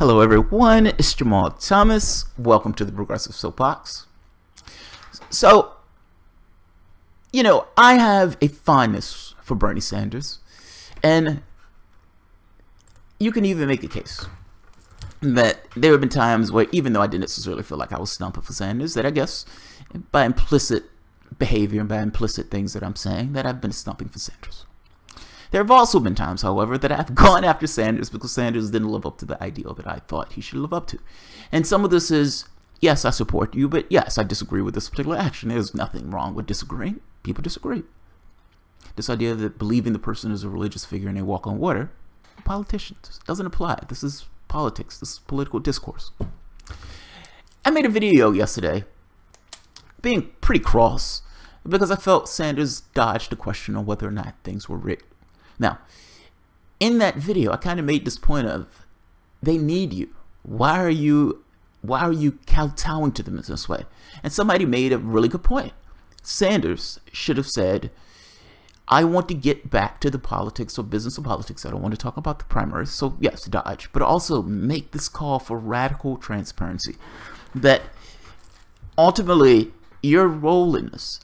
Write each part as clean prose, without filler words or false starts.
Hello everyone, it's Jamal Thomas. Welcome to the Progressive Soapbox. So, I have a fondness for Bernie Sanders, and you can even make a case that there have been times where, even though I didn't necessarily feel like I was stumping for Sanders, that I guess by implicit behavior and by implicit things that I'm saying, that I've been stumping for Sanders. There have also been times, however, that I've gone after Sanders because Sanders didn't live up to the ideal that I thought he should live up to. And some of this is, yes, I support you, but yes, I disagree with this particular action. There's nothing wrong with disagreeing. People disagree. This idea that believing the person is a religious figure and they walk on water, politicians, doesn't apply. This is politics. This is political discourse. I made a video yesterday being pretty cross because I felt Sanders dodged the question on whether or not things were rigged. Now, in that video, I kind of made this point of, they need you. Why are you kowtowing to them in this way? And somebody made a really good point. Sanders should have said, I want to get back to the politics or business of politics. I don't want to talk about the primaries. So yes, dodge, but also make this call for radical transparency. That ultimately your role in this,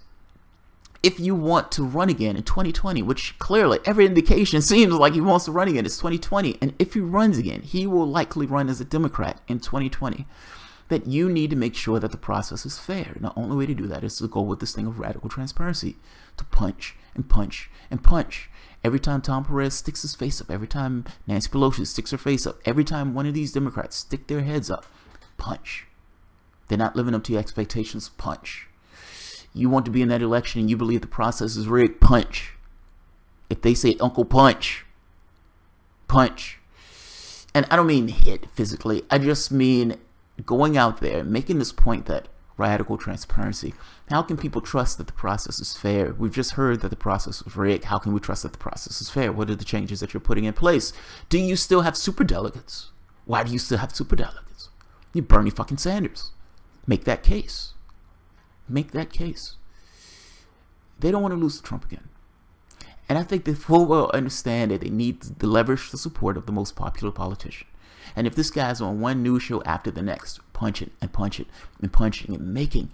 if you want to run again in 2020, which clearly every indication seems like he wants to run again, it's 2020. And if he runs again, he will likely run as a Democrat in 2020. That you need to make sure that the process is fair. And the only way to do that is to go with this thing of radical transparency, to punch and punch and punch. Every time Tom Perez sticks his face up, every time Nancy Pelosi sticks her face up, every time one of these Democrats stick their heads up, punch. They're not living up to your expectations, punch. You want to be in that election and you believe the process is rigged, punch. If they say Uncle Punch, punch. And I don't mean hit physically. I just mean going out there, making this point that radical transparency. How can people trust that the process is fair? We've just heard that the process was rigged. How can we trust that the process is fair? What are the changes that you're putting in place? Do you still have superdelegates? Why do you still have superdelegates? You Bernie fucking Sanders. Make that case. Make that case. They don't want to lose to Trump again. And I think the full well understand that they need to leverage the support of the most popular politician. And if this guy's on one news show after the next, punching and punching and punching and making,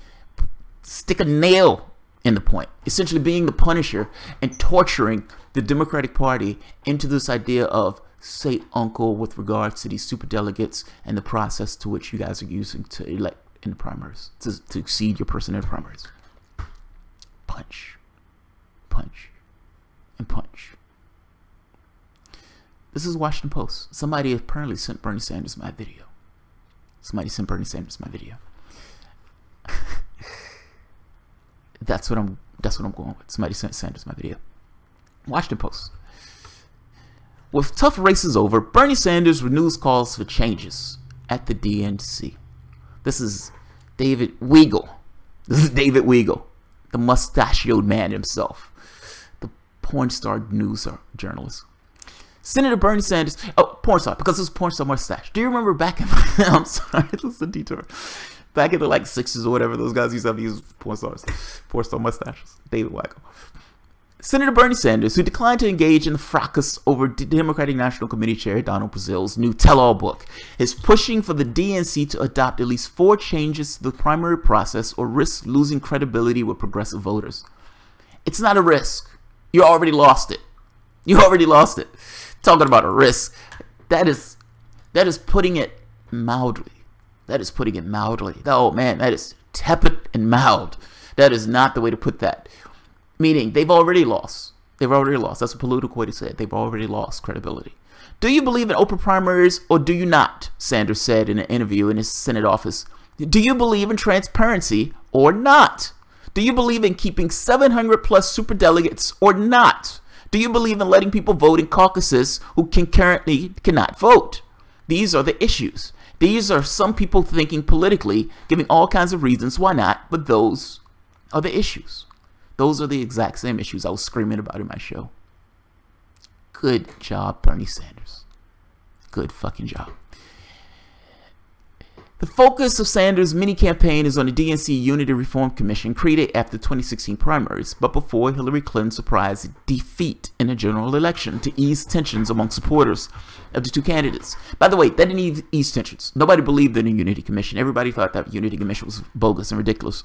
stick a nail in the point, essentially being the Punisher and torturing the Democratic Party into this idea of say uncle with regards to these superdelegates and the process to which you guys are using to elect in the primaries, to exceed your person in the primaries. Punch, punch, and punch. This is Washington Post. Somebody apparently sent Bernie Sanders my video. Somebody sent Bernie Sanders my video. That's what I'm going with. Somebody sent Sanders my video. Washington Post. With tough races over, Bernie Sanders renews calls for changes at the DNC. This is David Weigel. This is David Weigel, the mustachioed man himself, the porn star news journalist. Senator Bernie Sanders, porn star, because it's porn star mustache. Do you remember back in, I'm sorry, this is a detour. Back in the 60s or whatever, those guys used to have these porn star mustaches. David Weigel. Senator Bernie Sanders, who declined to engage in the fracas over Democratic National Committee Chair Donald Brazil's new tell-all book, is pushing for the DNC to adopt at least 4 changes to the primary process or risk losing credibility with progressive voters. It's not a risk. You already lost it. You already lost it. Talking about a risk. That is putting it mildly. That is putting it mildly. Oh man, that is tepid and mild. That is not the way to put that. Meaning, they've already lost. They've already lost. That's a political way to say it. They've already lost credibility. Do you believe in open primaries or do you not? Sanders said in an interview in his Senate office. Do you believe in transparency or not? Do you believe in keeping 700 plus superdelegates or not? Do you believe in letting people vote in caucuses who currently cannot vote? These are the issues. These are some people thinking politically, giving all kinds of reasons why not, but those are the issues. Those are the exact same issues I was screaming about in my show. Good job, Bernie Sanders. Good fucking job. The focus of Sanders' mini-campaign is on the DNC Unity Reform Commission created after the 2016 primaries, but before Hillary Clinton's surprise defeat in a general election to ease tensions among supporters of the two candidates. By the way, that didn't ease tensions. Nobody believed in a Unity Commission. Everybody thought that Unity Commission was bogus and ridiculous.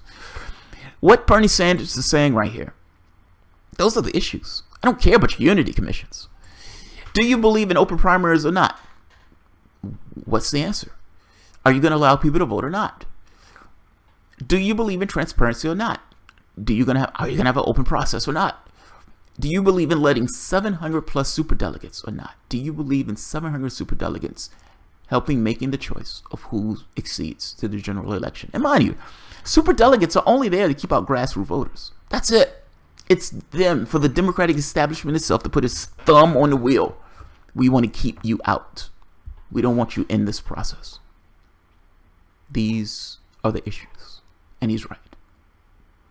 What Bernie Sanders is saying right here, those are the issues. I don't care about your Unity Commissions. Do you believe in open primaries or not? What's the answer? Are you going to allow people to vote or not? Do you believe in transparency or not? Are you going to have an open process or not? Do you believe in letting 700 plus superdelegates or not? Do you believe in 700 superdelegates helping making the choice of who exceeds to the general election? And mind you, superdelegates are only there to keep out grassroots voters. That's it. It's them, for the Democratic establishment itself, to put its thumb on the wheel. We want to keep you out. We don't want you in this process. These are the issues. And he's right.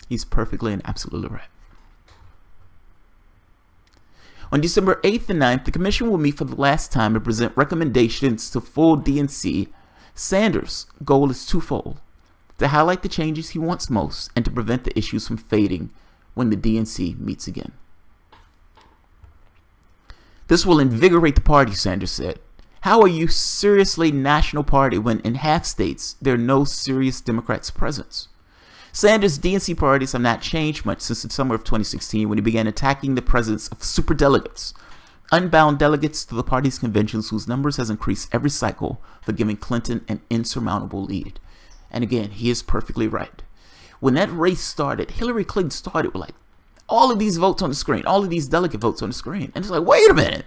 He's perfectly and absolutely right. On December 8th and 9th, the commission will meet for the last time and present recommendations to full DNC. Sanders' goal is twofold: to highlight the changes he wants most and to prevent the issues from fading when the DNC meets again. This will invigorate the party, Sanders said. How are you seriously national party when in half states there are no serious Democrats presence? Sanders' DNC parties have not changed much since the summer of 2016 when he began attacking the presence of superdelegates, unbound delegates to the party's conventions whose numbers has increased every cycle for giving Clinton an insurmountable lead. And again, he is perfectly right. When that race started, Hillary Clinton started with like all of these votes on the screen, all of these delegate votes on the screen. And it's like, wait a minute,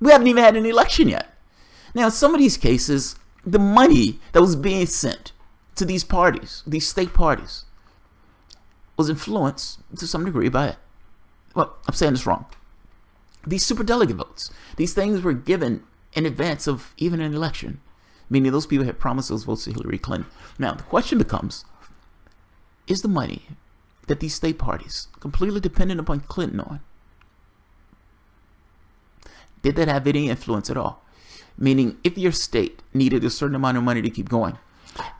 we haven't even had an election yet. Now, in some of these cases, the money that was being sent to these parties, these state parties, was influenced to some degree by it. Well, I'm saying this wrong. These superdelegate votes, these things were given in advance of even an election, meaning those people had promised those votes to Hillary Clinton. Now, the question becomes, is the money that these state parties, completely dependent upon Clinton on, did that have any influence at all? Meaning, if your state needed a certain amount of money to keep going,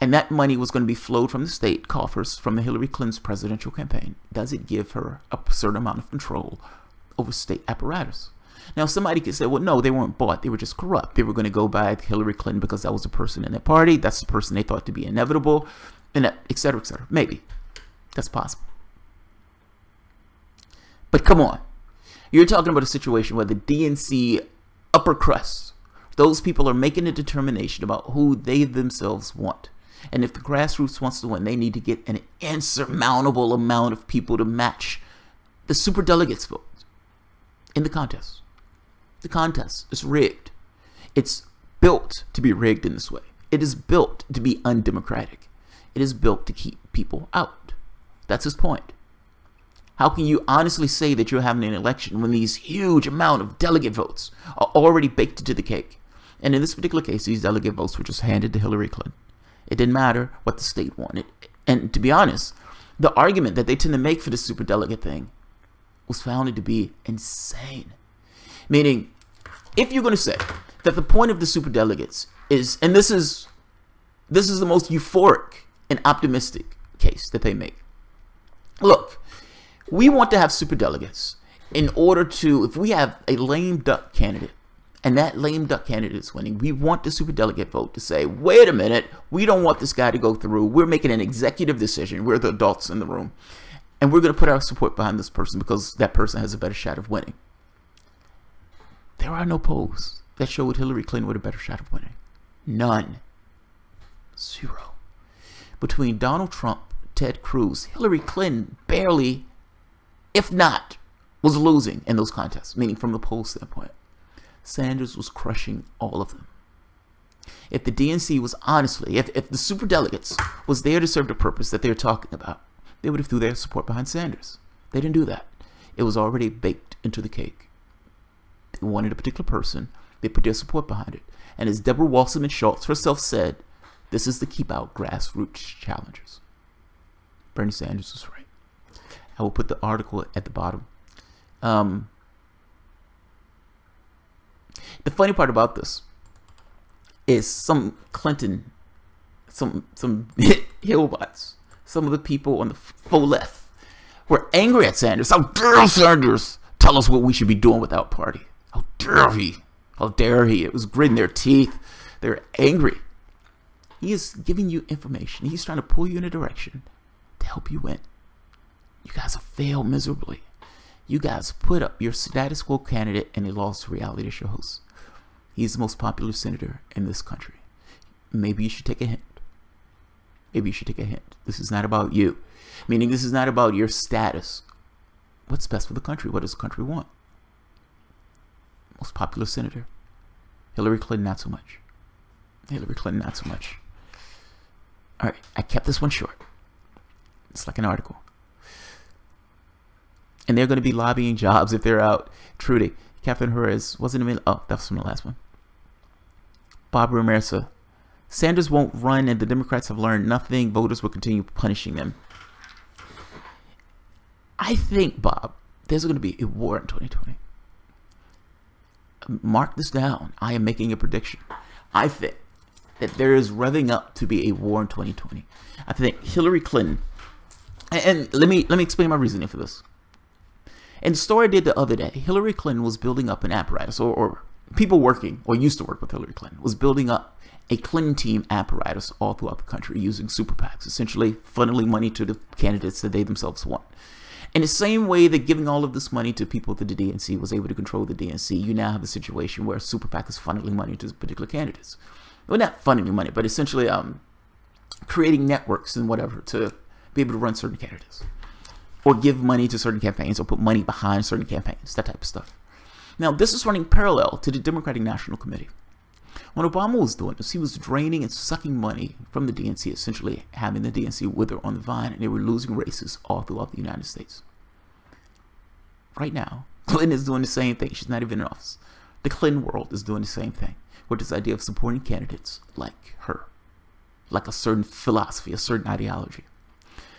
and that money was going to be flowed from the state coffers from the Hillary Clinton's presidential campaign, does it give her a certain amount of control over state apparatus? Now, somebody could say, well, no, they weren't bought. They were just corrupt. They were going to go by Hillary Clinton because that was the person in their party. That's the person they thought to be inevitable, and that, et cetera, et cetera. Maybe. That's possible. But come on. You're talking about a situation where the DNC upper crust, those people are making a determination about who they themselves want. And if the grassroots wants to win, they need to get an insurmountable amount of people to match the superdelegates vote in the contest. The contest is rigged. It's built to be rigged in this way. It is built to be undemocratic. It is built to keep people out. That's his point. How can you honestly say that you're having an election when these huge amount of delegate votes are already baked into the cake? And in this particular case, these delegate votes were just handed to Hillary Clinton. It didn't matter what the state wanted. And to be honest, the argument that they tend to make for the superdelegate thing was found to be insane. Meaning, if you're going to say that the point of the superdelegates is, and this is the most euphoric and optimistic case that they make. Look, we want to have superdelegates in order to, if we have a lame duck candidate, and that lame duck candidate is winning, we want the superdelegate vote to say, wait a minute, we don't want this guy to go through. We're making an executive decision. We're the adults in the room. And we're going to put our support behind this person because that person has a better shot of winning. There are no polls that showed Hillary Clinton with a better shot of winning. None. Zero. Between Donald Trump, Ted Cruz, Hillary Clinton barely, if not, was losing in those contests, meaning from the poll standpoint. Sanders was crushing all of them. If the DNC was honestly, if the superdelegates was there to serve the purpose that they're talking about, they would have threw their support behind Sanders. They didn't do that. It was already baked into the cake. They wanted a particular person. They put their support behind it. And as Deborah Wasserman Schultz herself said, this is the keep out grassroots challengers. Bernie Sanders was right. I will put the article at the bottom. The funny part about this is some Clinton some Hillbots, some of the people on the faux left were angry at Sanders. How dare Sanders tell us what we should be doing with our party? How dare he? How dare he? It was gritting their teeth. They're angry. He is giving you information. He's trying to pull you in a direction to help you win. You guys have failed miserably. You guys put up your status quo candidate and he lost to reality shows. He's the most popular senator in this country. Maybe you should take a hint. Maybe you should take a hint. This is not about you. Meaning this is not about your status. What's best for the country? What does the country want? Most popular senator. Hillary Clinton, not so much. Hillary Clinton, not so much. All right, I kept this one short. It's like an article. And they're going to be lobbying jobs if they're out. Trudy, Catherine Herrera wasn't even. Oh, that was from the last one. Bob Ramirez. Sanders won't run and the Democrats have learned nothing. Voters will continue punishing them. I think, Bob, there's going to be a war in 2020. Mark this down. I am making a prediction. I think that there is revving up to be a war in 2020. I think Hillary Clinton, and let me explain my reasoning for this. In the story I did the other day, Hillary Clinton was building up an apparatus, or people working, or used to work with Hillary Clinton, was building up a Clinton team apparatus all throughout the country using super PACs, essentially funneling money to the candidates that they themselves want. In the same way that giving all of this money to people at the DNC was able to control the DNC, you now have a situation where a super PAC is funneling money to particular candidates. Well, not funneling money, but essentially creating networks and whatever to be able to run certain candidates. Or give money to certain campaigns, or put money behind certain campaigns, that type of stuff. Now, this is running parallel to the Democratic National Committee. When Obama was doing this, he was draining and sucking money from the DNC, essentially having the DNC wither on the vine, and they were losing races all throughout the United States. Right now, Clinton is doing the same thing. She's not even in office. The Clinton world is doing the same thing with this idea of supporting candidates like her, like a certain philosophy, a certain ideology.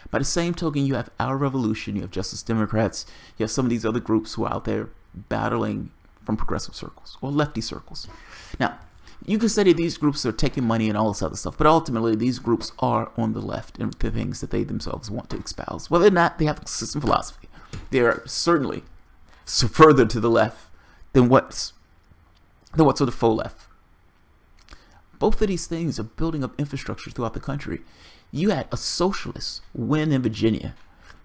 By the same token, you have Our Revolution, you have Justice Democrats, you have some of these other groups who are out there battling from progressive circles or lefty circles. Now, you can say that these groups are taking money and all this other stuff, but ultimately these groups are on the left and the things that they themselves want to espouse. Well, they're not. They have a consistent philosophy. They are certainly further to the left than what's on the faux left. Both of these things are building up infrastructure throughout the country. You had a socialist win in Virginia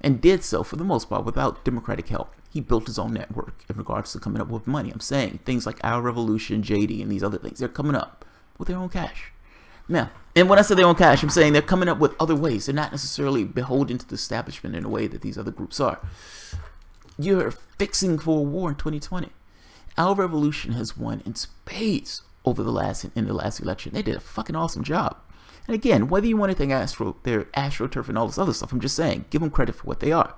and did so for the most part without Democratic help. He built his own network in regards to coming up with money. I'm saying things like Our Revolution, JD, and these other things, they're coming up with their own cash. Now, and when I say their own cash, I'm saying they're coming up with other ways. They're not necessarily beholden to the establishment in a way that these other groups are. You're fixing for a war in 2020. Our Revolution has won in spades over the last election. They did a fucking awesome job. And again, whether you want to think they're AstroTurf and all this other stuff, I'm just saying, give them credit for what they are.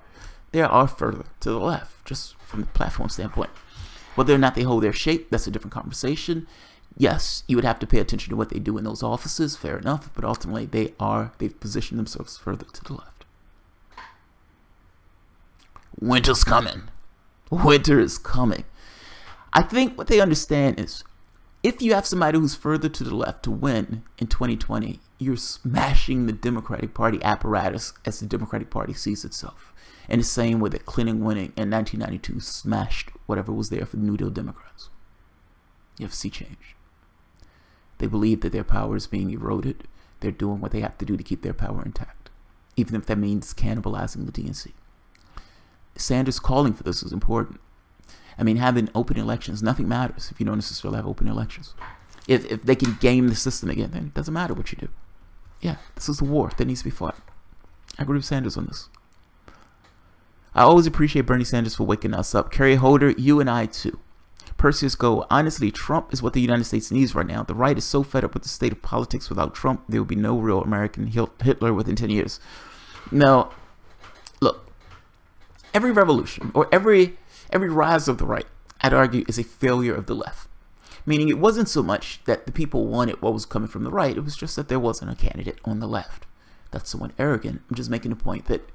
They are further to the left, just from the platform standpoint. Whether or not they hold their shape, that's a different conversation. Yes, you would have to pay attention to what they do in those offices, fair enough, but ultimately they've positioned themselves further to the left. Winter's coming. Winter is coming. I think what they understand is, if you have somebody who's further to the left to win in 2020, you're smashing the Democratic Party apparatus as the Democratic Party sees itself. In the same way that Clinton winning in 1992 smashed whatever was there for the New Deal Democrats. You have sea change. They believe that their power is being eroded. They're doing what they have to do to keep their power intact, even if that means cannibalizing the DNC. Sanders calling for this is important. I mean, having open elections, nothing matters if you don't necessarily have open elections. If they can game the system again, then it doesn't matter what you do. Yeah, this is the war that needs to be fought. I agree with Sanders on this. I always appreciate Bernie Sanders for waking us up. Kerry Holder, you and I too. Perseus Go, honestly, Trump is what the United States needs right now. The right is so fed up with the state of politics. Without Trump, there will be no real American Hitler within 10 years. No, look, every revolution or every rise of the right, I'd argue, is a failure of the left. Meaning it wasn't so much that the people wanted what was coming from the right. It was just that there wasn't a candidate on the left. That's somewhat arrogant. I'm just making a point that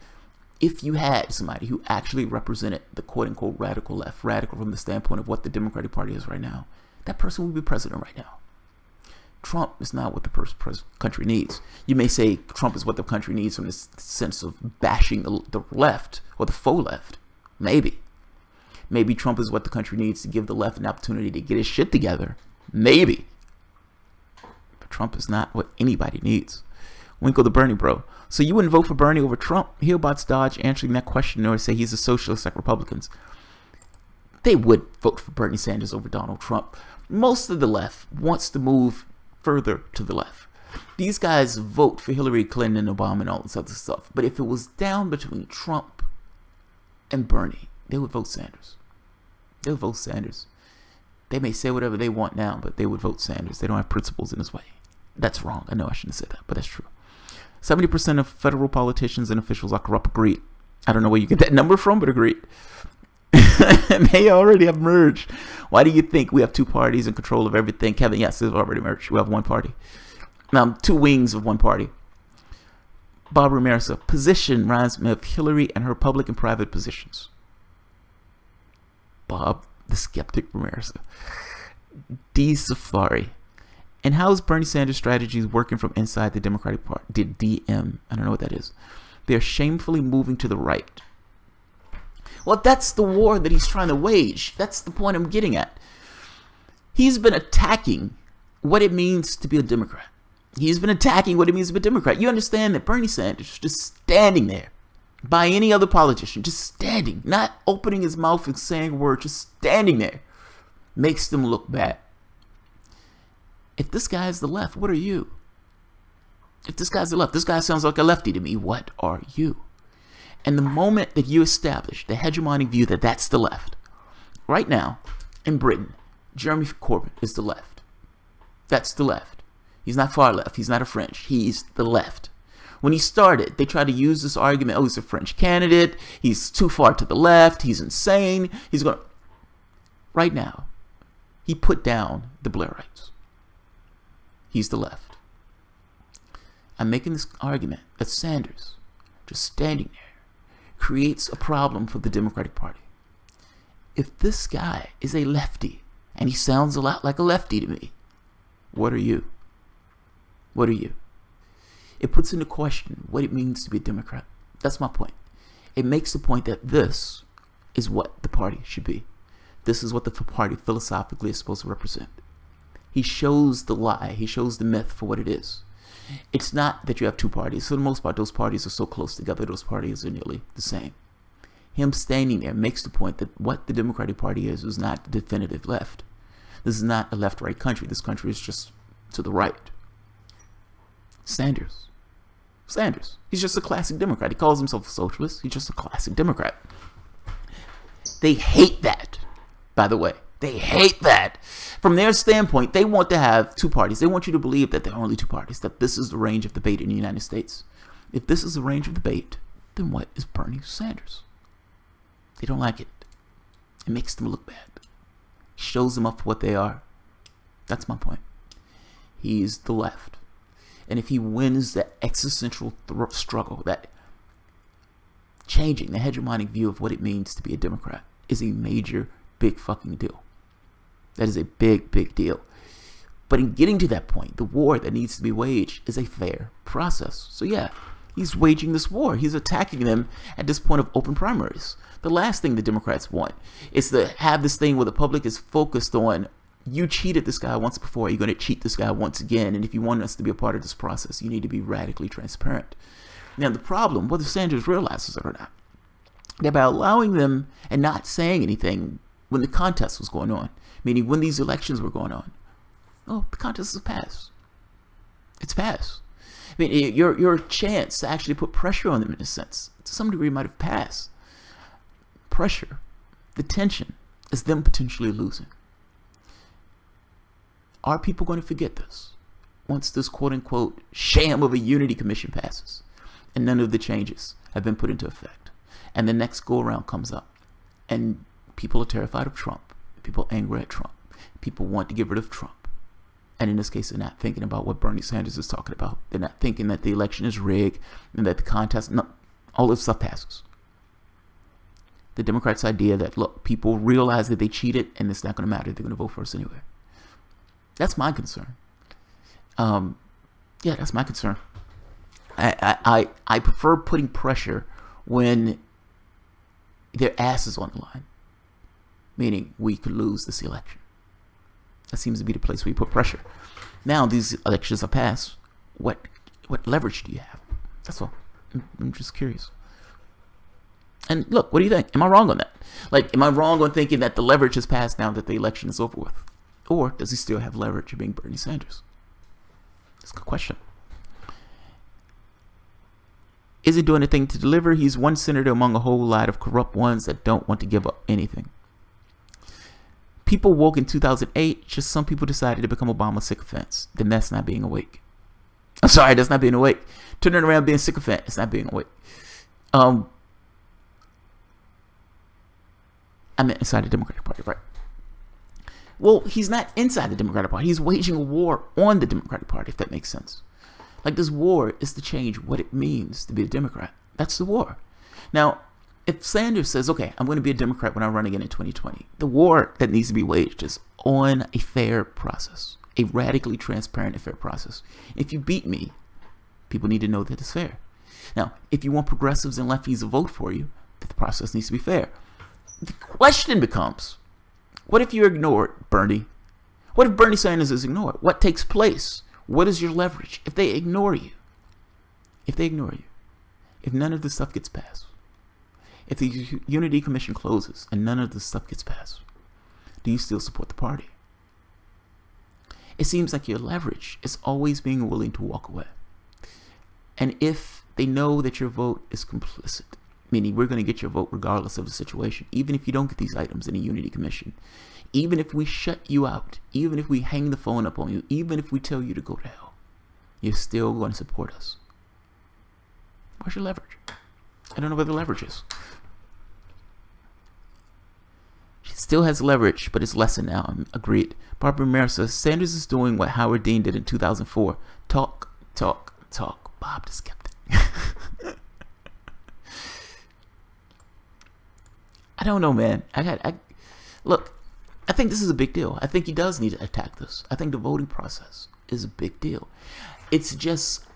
if you had somebody who actually represented the quote-unquote radical left, radical from the standpoint of what the Democratic Party is right now, that person would be president right now. Trump is not what the country needs. You may say Trump is what the country needs from the sense of bashing the left or the faux left. Maybe. Maybe Trump is what the country needs to give the left an opportunity to get his shit together. Maybe. But Trump is not what anybody needs. Winkle the Bernie bro. So you wouldn't vote for Bernie over Trump? He'll dodge answering that question or say he's a socialist like Republicans. They would vote for Bernie Sanders over Donald Trump. Most of the left wants to move further to the left. These guys vote for Hillary Clinton and Obama and all this other stuff. But if it was down between Trump and Bernie, they would vote Sanders. They would vote Sanders. They may say whatever they want now, but they would vote Sanders. They don't have principles in this way. That's wrong. I know I shouldn't have said that, but that's true. 70% of federal politicians and officials are corrupt. Agreed. I don't know where you get that number from, but agreed. They already have merged. Why do you think we have two parties in control of everything? Kevin, yes, they've already merged. We have one party. Two wings of one party. Bob Ramirez, position reminds me of Hillary and her Republican private positions. Bob, the skeptic Ramirez. D. Safari. And how is Bernie Sanders' strategies working from inside the Democratic Party? DM. I don't know what that is. They're shamefully moving to the right. Well, that's the war that he's trying to wage. That's the point I'm getting at. He's been attacking what it means to be a Democrat. He's been attacking what it means to be a Democrat. You understand that Bernie Sanders just standing there by any other politician, just standing, not opening his mouth and saying a word, just standing there, makes them look bad. If this guy is the left, what are you? If this guy's the left, this guy sounds like a lefty to me. What are you? And the moment that you establish the hegemonic view that that's the left, right now in Britain, Jeremy Corbyn is the left. That's the left. He's not far left. He's not a French. He's the left. When he started, they tried to use this argument, oh, he's a French candidate. He's too far to the left. He's insane. He's going to... Right now, he put down the Blairites. He's the left. I'm making this argument that Sanders, just standing there, creates a problem for the Democratic Party. If this guy is a lefty, and he sounds a lot like a lefty to me, what are you? What are you? It puts into question what it means to be a Democrat. That's my point. It makes the point that this is what the party should be. This is what the party philosophically is supposed to represent. He shows the lie. He shows the myth for what it is. It's not that you have two parties. For the most part, those parties are so close together. Those parties are nearly the same. Him standing there makes the point that what the Democratic Party is not the definitive left. This is not a left-right country. This country is just to the right. Sanders. He's just a classic Democrat. He calls himself a socialist. He's just a classic Democrat. They hate that, by the way. They hate that. From their standpoint, they want to have two parties. They want you to believe that there are only two parties, that this is the range of debate in the United States. If this is the range of debate, then what is Bernie Sanders? They don't like it. It makes them look bad. It shows them up for what they are. That's my point. He's the left. And if he wins that existential struggle, that changing the hegemonic view of what it means to be a Democrat is a major, big fucking deal. That is a big, big deal. But in getting to that point, the war that needs to be waged is a fair process. So yeah, he's waging this war. He's attacking them at this point of open primaries. The last thing the Democrats want is to have this thing where the public is focused on, you cheated this guy once before, you're going to cheat this guy once again. And if you want us to be a part of this process, you need to be radically transparent. Now the problem, whether Sanders realizes it or not, that by allowing them and not saying anything when the contest was going on, meaning when these elections were going on, oh, the contest has passed. It's passed. I mean, your chance to actually put pressure on them in a sense, to some degree, might have passed. Pressure, the tension, is them potentially losing. Are people going to forget this once this quote-unquote sham of a unity commission passes and none of the changes have been put into effect, and the next go-around comes up and people are terrified of Trump, people are angry at Trump, people want to get rid of Trump, and in this case they're not thinking about what Bernie Sanders is talking about. They're not thinking that the election is rigged and that the contest, no, all this stuff passes. The Democrats' idea that, look, people realize that they cheated and it's not going to matter, they're going to vote for us anyway. That's my concern. Yeah, that's my concern. I prefer putting pressure when their ass is on the line, meaning we could lose this election. That seems to be the place where you put pressure. Now these elections are passed. What leverage do you have? That's all. I'm just curious. And look, what do you think? Am I wrong on that? Like, am I wrong on thinking that the leverage is passed now that the election is over with? Or does he still have leverage of being Bernie Sanders? That's a good question. Is he doing anything to deliver? He's one senator among a whole lot of corrupt ones that don't want to give up anything. People woke in 2008. Just some people decided to become Obama sycophants. Then that's not being awake. I'm sorry, that's not being awake. Turning around being sycophant, it's not being awake. I meant inside the Democratic Party, right? Well, he's not inside the Democratic Party. He's waging a war on the Democratic Party, if that makes sense. Like, this war is to change what it means to be a Democrat. That's the war. Now, if Sanders says, okay, I'm going to be a Democrat when I run again in 2020, the war that needs to be waged is on a fair process, a radically transparent and fair process. If you beat me, people need to know that it's fair. Now, if you want progressives and lefties to vote for you, the process needs to be fair. The question becomes, what if you're ignored, Bernie? What if Bernie Sanders is ignored? What takes place? What is your leverage? If they ignore you, if none of this stuff gets passed, if the Unity Commission closes and none of this stuff gets passed, do you still support the party? It seems like your leverage is always being willing to walk away. And if they know that your vote is complicit, meaning we're going to get your vote regardless of the situation, even if you don't get these items in the Unity Commission, even if we shut you out, even if we hang the phone up on you, even if we tell you to go to hell, you're still going to support us. Where's your leverage? I don't know where the leverage is. She still has leverage, but it's lessened now. Agreed. Barbara Mayer says, Sanders is doing what Howard Dean did in 2004. Talk, talk, talk. Bob the skeptic. I don't know, man. Look, I think this is a big deal. I think he does need to attack this. I think the voting process is a big deal. It's just,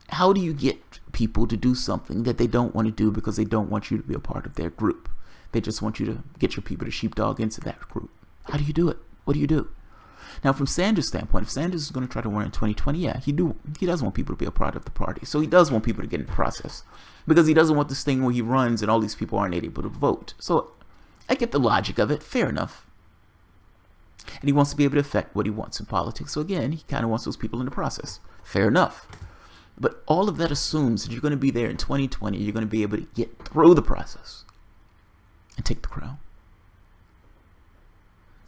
how do you get people to do something that they don't want to do because they don't want you to be a part of their group? They just want you to get your people to sheepdog into that group. How do you do it? What do you do? Now, from Sanders' standpoint, if Sanders is going to try to run in 2020, yeah, he does want people to be a part of the party. So he does want people to get in the process, because he doesn't want this thing where he runs and all these people aren't able to vote. So I get the logic of it. Fair enough. And he wants to be able to affect what he wants in politics. So again, he kind of wants those people in the process. Fair enough. But all of that assumes that you're going to be there in 2020. You're going to be able to get through the process and take the crown.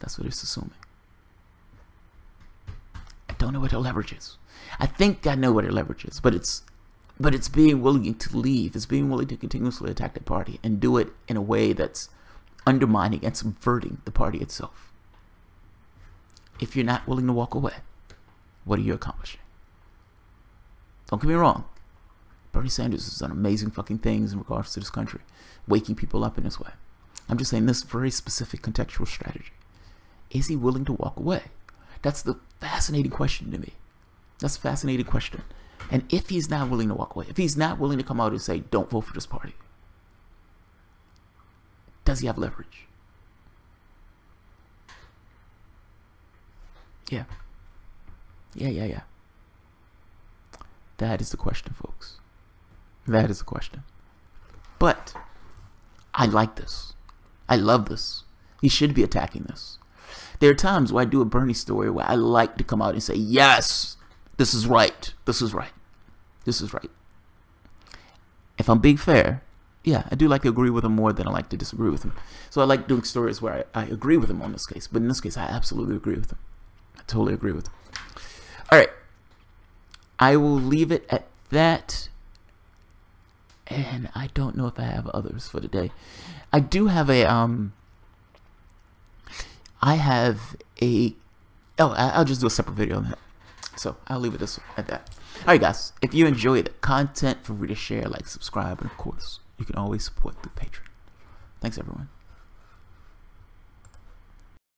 That's what it's assuming. I don't know what her leverage is. I think I know what her leverage is, but it's being willing to leave. It's being willing to continuously attack the party and do it in a way that's undermining and subverting the party itself. If you're not willing to walk away, what are you accomplishing? Don't get me wrong. Bernie Sanders has done amazing fucking things in regards to this country, waking people up in this way. I'm just saying this very specific contextual strategy. Is he willing to walk away? That's the fascinating question to me. That's a fascinating question. And if he's not willing to walk away, if he's not willing to come out and say, don't vote for this party, does he have leverage? Yeah. Yeah. That is the question, folks. That is the question. But I like this. I love this. He should be attacking this. There are times where I do a Bernie story where I like to come out and say, yes, this is right. This is right. This is right. If I'm being fair, yeah, I do like to agree with him more than I like to disagree with him. So I like doing stories where I agree with him on this case. But in this case, I absolutely agree with him. I totally agree with him. All right. I will leave it at that. And I don't know if I have others for today. I do have a, I'll just do a separate video on that. So I'll leave it at that. Alright guys, if you enjoy the content, feel free to share, like, subscribe, and of course, you can always support through Patreon. Thanks everyone.